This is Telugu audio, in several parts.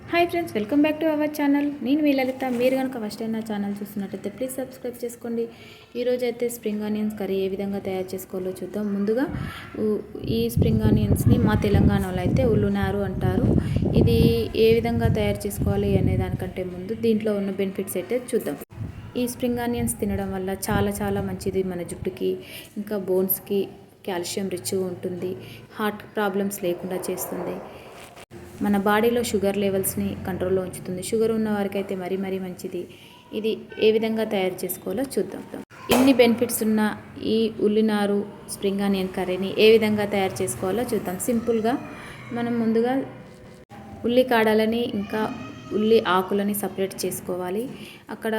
Hi friends, welcome back to our channel. నేను మీ లలిత. మీరు కనుక ఫస్ట్ టైం నా ఛానల్ చూస్తున్నట్టయితే ప్లీజ్ సబ్స్క్రైబ్ చేసుకోండి. ఈరోజు అయితే స్ప్రింగ్ ఆనియన్స్ కర్రీ ఏ విధంగా తయారు చేసుకోవాలో చూద్దాం. ముందుగా ఈ స్ప్రింగ్ ఆనియన్స్ని మా తెలంగాణలో అయితే ఉల్లునారు అంటారు. ఇది ఏ విధంగా తయారు చేసుకోవాలి అనే దానికంటే ముందు దీంట్లో ఉన్న బెనిఫిట్స్ అయితే చూద్దాం. ఈ స్ప్రింగ్ ఆనియన్స్ తినడం వల్ల చాలా మంచిది మన జుట్టుకి, ఇంకా బోన్స్కి కాల్షియం రిచ్గా ఉంటుంది. హార్ట్ ప్రాబ్లమ్స్ లేకుండా చేస్తుంది. మన బాడీలో షుగర్ లెవెల్స్ని కంట్రోల్లో ఉంచుతుంది. షుగర్ ఉన్న వారికి అయితే మరీ మంచిది. ఇది ఏ విధంగా తయారు చేసుకోవాలో చూద్దాం. ఇన్ని బెనిఫిట్స్ ఉన్న ఈ ఉల్లినారు స్ప్రింగ్ ఆనియన్ కర్రీని ఏ విధంగా తయారు చేసుకోవాలో చూద్దాం. సింపుల్గా మనం ముందుగా ఉల్లి కాడలని ఇంకా ఉల్లి ఆకులని సపరేట్ చేసుకోవాలి. అక్కడ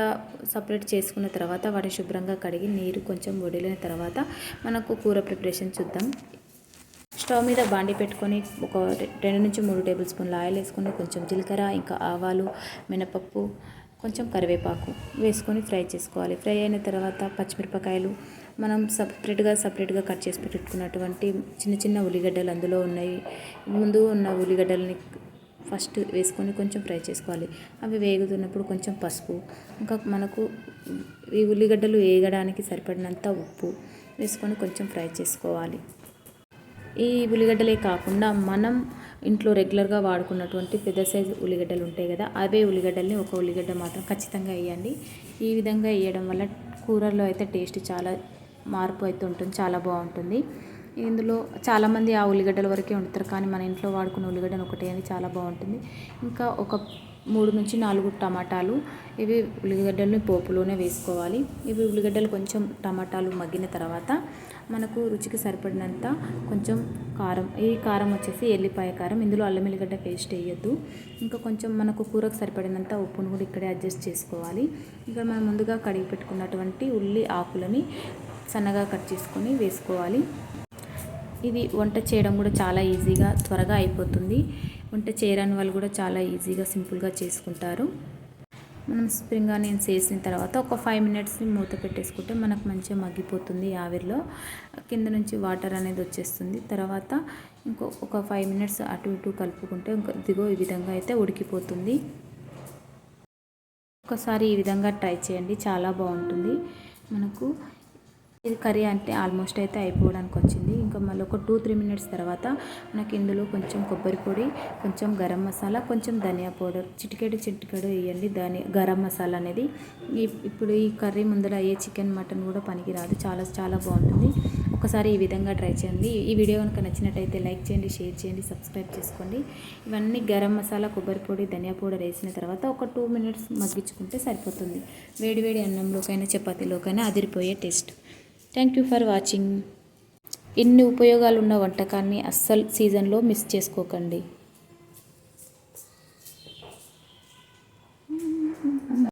సపరేట్ చేసుకున్న తర్వాత వాటిని శుభ్రంగా కడిగి నీరు కొంచెం వడిలిన తర్వాత మనకు కూర ప్రిపరేషన్ చూద్దాం. స్టవ్ మీద బాండి పెట్టుకొని ఒక 2 నుంచి 3 టేబుల్ స్పూన్ల ఆయిల్ వేసుకొని కొంచెం జీలకర్ర, ఇంకా ఆవాలు, మినపప్పు, కొంచెం కరివేపాకు వేసుకొని ఫ్రై చేసుకోవాలి. ఫ్రై అయిన తర్వాత పచ్చిమిరపకాయలు మనం సపరేట్గా కట్ చేసి పెట్టుకున్నటువంటి చిన్న ఉల్లిగడ్డలు అందులో ఉన్నాయి. ముందు ఉన్న ఉల్లిగడ్డలని ఫస్ట్ వేసుకొని కొంచెం ఫ్రై చేసుకోవాలి. అవి వేగుతున్నప్పుడు కొంచెం పసుపు, ఇంకా మనకు ఈ ఉల్లిగడ్డలు వేగడానికి సరిపడినంత ఉప్పు వేసుకొని కొంచెం ఫ్రై చేసుకోవాలి. ఈ ఉల్లిగడ్డలే కాకుండా మనం ఇంట్లో రెగ్యులర్గా వాడుకున్నటువంటి పెద్ద సైజు ఉల్లిగడ్డలు ఉంటాయి కదా, అవే ఉల్లిగడ్డల్ని ఒక ఉల్లిగడ్డ మాత్రం ఖచ్చితంగా వేయండి. ఈ విధంగా వేయడం వల్ల కూరల్లో అయితే టేస్ట్ చాలా మార్పు అయితే ఉంటుంది, చాలా బాగుంటుంది. ఇందులో చాలామంది ఆ ఉల్లిగడ్డల వరకే వండుతారు, కానీ మన ఇంట్లో వాడుకున్న ఉల్లిగడ్డను ఒకటే అని చాలా బాగుంటుంది. ఇంకా ఒక 3 నుంచి 4 టమాటాలు, ఇవి ఉల్లిగడ్డల్ని పోపులోనే వేసుకోవాలి. ఇవి ఉల్లిగడ్డలు కొంచెం టమాటాలు మగ్గిన తర్వాత మనకు రుచికి సరిపడినంత కొంచెం కారం, ఈ కారం వచ్చేసి ఎల్లిపాయ కారం, ఇందులో అల్లం ఎల్లిగడ్డ పేస్ట్ వేయొద్దు. ఇంకా కొంచెం మనకు కూరకు సరిపడినంత ఉప్పును కూడా ఇక్కడే అడ్జస్ట్ చేసుకోవాలి. ఇక్కడ మనం ముందుగా కడిగి పెట్టుకున్నటువంటి ఉల్లి ఆకులని సన్నగా కట్ చేసుకొని వేసుకోవాలి. ఇది వంట చేయడం కూడా చాలా ఈజీగా త్వరగా అయిపోతుంది. వంట చేయరాని వాళ్ళు కూడా చాలా ఈజీగా సింపుల్గా చేసుకుంటారు. మనం స్ప్రింగ్ ఆనియన్స్ వేసిన తర్వాత ఒక 5 మినిట్స్ని మూత పెట్టేసుకుంటే మనకు మంచిగా మగ్గిపోతుంది. ఆవిరిలో కింద నుంచి వాటర్ అనేది వచ్చేస్తుంది. తర్వాత ఒక 5 మినిట్స్ అటు ఇటు కలుపుకుంటే ఇదిగో ఈ విధంగా అయితే ఉడికిపోతుంది. ఒకసారి ఈ విధంగా ట్రై చేయండి, చాలా బాగుంటుంది. మనకు ఇది కర్రీ అంటే ఆల్మోస్ట్ అయితే అయిపోవడానికి వచ్చింది. ఇంకా మళ్ళీ ఒక 2-3 మినిట్స్ తర్వాత మనకి ఇందులో కొంచెం కొబ్బరి పొడి, కొంచెం గరం మసాలా, కొంచెం ధనియా పౌడర్, చిటికెడు వేయండి గరం మసాలా అనేది. ఇప్పుడు ఈ కర్రీ ముందర ఏ చికెన్ మటన్ కూడా పనికిరాదు, చాలా బాగుంటుంది. ఒకసారి ఈ విధంగా ట్రై చేయండి. ఈ వీడియో కనుక నచ్చినట్టయితే లైక్ చేయండి, షేర్ చేయండి, సబ్స్క్రైబ్ చేసుకోండి. ఇవన్నీ గరం మసాలా, కొబ్బరి పొడి, ధనియా పౌడర్ వేసిన తర్వాత ఒక 2 మినిట్స్ మగ్గించుకుంటే సరిపోతుంది. వేడి అన్నంలోకైనా చపాతీలోకైనా అదిరిపోయే taste. Thank you for watching. ఇన్ని ఉపయోగాలు ఉన్న వంటకాన్ని అస్సలు సీజన్లో మిస్ చేసుకోకండి.